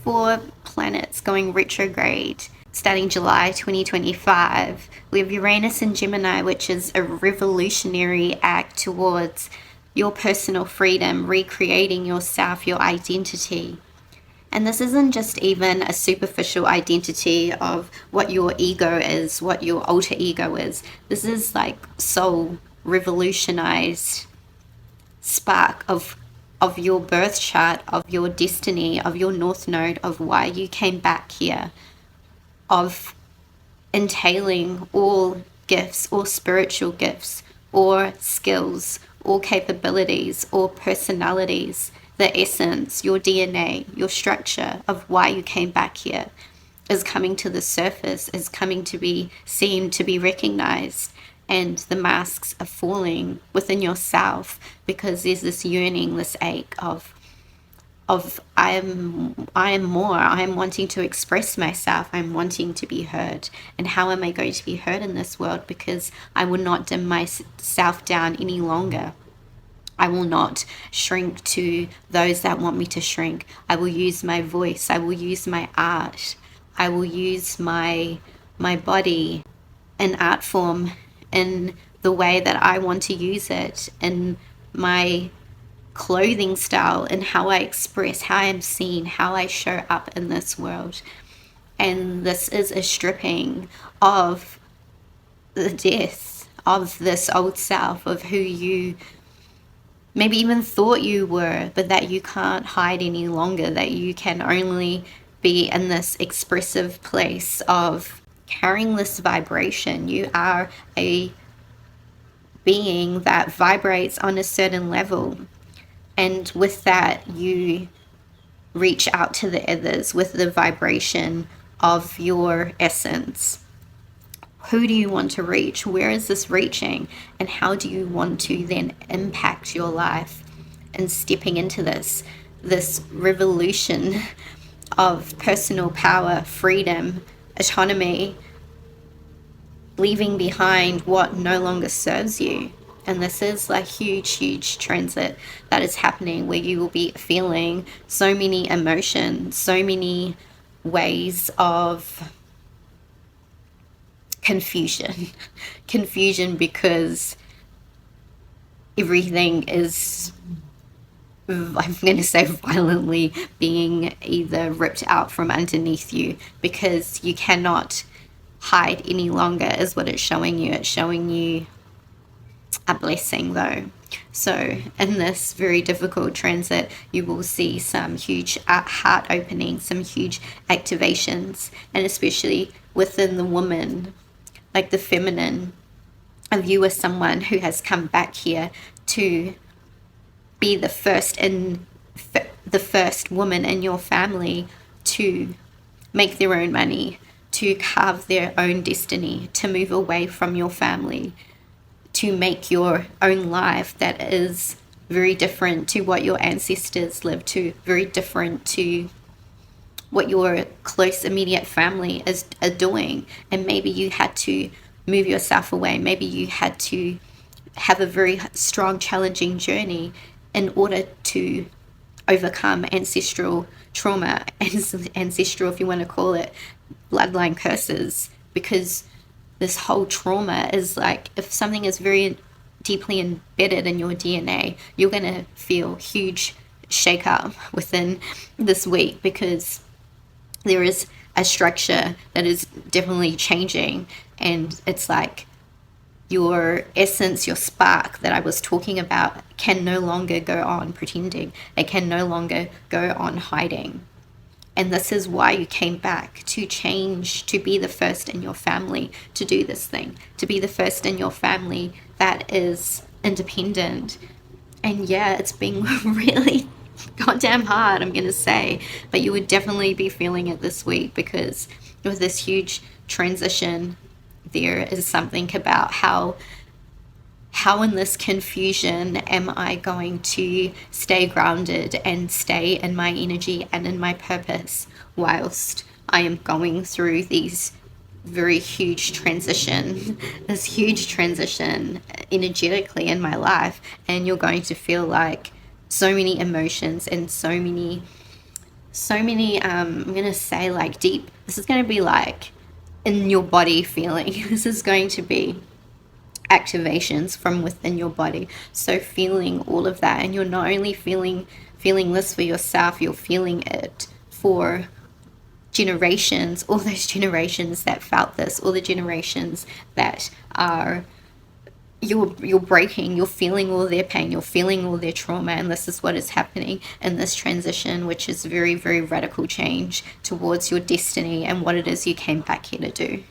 4 planets going retrograde starting July 2025. We have Uranus in Gemini, which is a revolutionary act towards your personal freedom, recreating yourself, your identity. And this isn't just even a superficial identity of what your ego is, what your alter ego is. This is like soul revolutionized spark of your birth chart, of your destiny, of your north node, of why you came back here, of entailing all gifts, all spiritual gifts, or skills, or capabilities, or personalities, the essence, your DNA, your structure of why you came back here is coming to the surface, is coming to be seen, to be recognized. And the masks are falling within yourself because there's this yearning, this ache of I am more. I am wanting to express myself. I'm wanting to be heard. And how am I going to be heard in this world? Because I will not dim myself down any longer. I will not shrink to those that want me to shrink. I will use my voice. I will use my art. I will use my body in art form in the way that I want to use it, in my clothing style, and how I express, how I'm seen, how I show up in this world. And this is a stripping of the death of this old self, of who you maybe even thought you were, but that you can't hide any longer, that you can only be in this expressive place of carrying this vibration. You are a being that vibrates on a certain level. And with that, you reach out to the others with the vibration of your essence. Who do you want to reach? Where is this reaching? And how do you want to then impact your life? And stepping into this revolution of personal power, freedom, autonomy, leaving behind what no longer serves you. And this is like huge transit that is happening, where you will be feeling so many emotions, so many ways of confusion because everything is, I'm going to say, violently being either ripped out from underneath you, because you cannot hide any longer, is what it's showing you. It's showing you a blessing, though. So in this very difficult transit, you will see some huge heart opening, some huge activations, and especially within the woman, like the feminine of you, as someone who has come back here to be the first woman in your family to make their own money, to carve their own destiny, to move away from your family, to make your own life that is very different to what your ancestors lived to, very different to what your close immediate family are doing. And maybe you had to move yourself away. Maybe you had to have a very strong, challenging journey in order to overcome ancestral trauma, ancestral, if you want to call it, bloodline curses, because this whole trauma is like, if something is very deeply embedded in your DNA, you're going to feel huge shake up within this week, because there is a structure that is definitely changing. And it's like your essence, your spark that I was talking about, can no longer go on pretending. It can no longer go on hiding. And this is why you came back, to change, to be the first in your family to do this thing, to be the first in your family that is independent. And yeah, it's been really goddamn hard, I'm going to say, but you would definitely be feeling it this week, because with this huge transition, there is something about how in this confusion am I going to stay grounded and stay in my energy and in my purpose whilst I am going through these very huge transition, this huge transition energetically in my life. And you're going to feel like so many emotions and so many so many, I'm going to say like deep, this is going to be like in your body feeling. This is going to be activations from within your body. So feeling all of that, and you're not only feeling this for yourself, you're feeling it for generations, all those generations that felt this, all the generations that are you're breaking, you're feeling all their pain, you're feeling all their trauma, and this is what is happening in this transition, which is very, very radical change towards your destiny and what it is you came back here to do.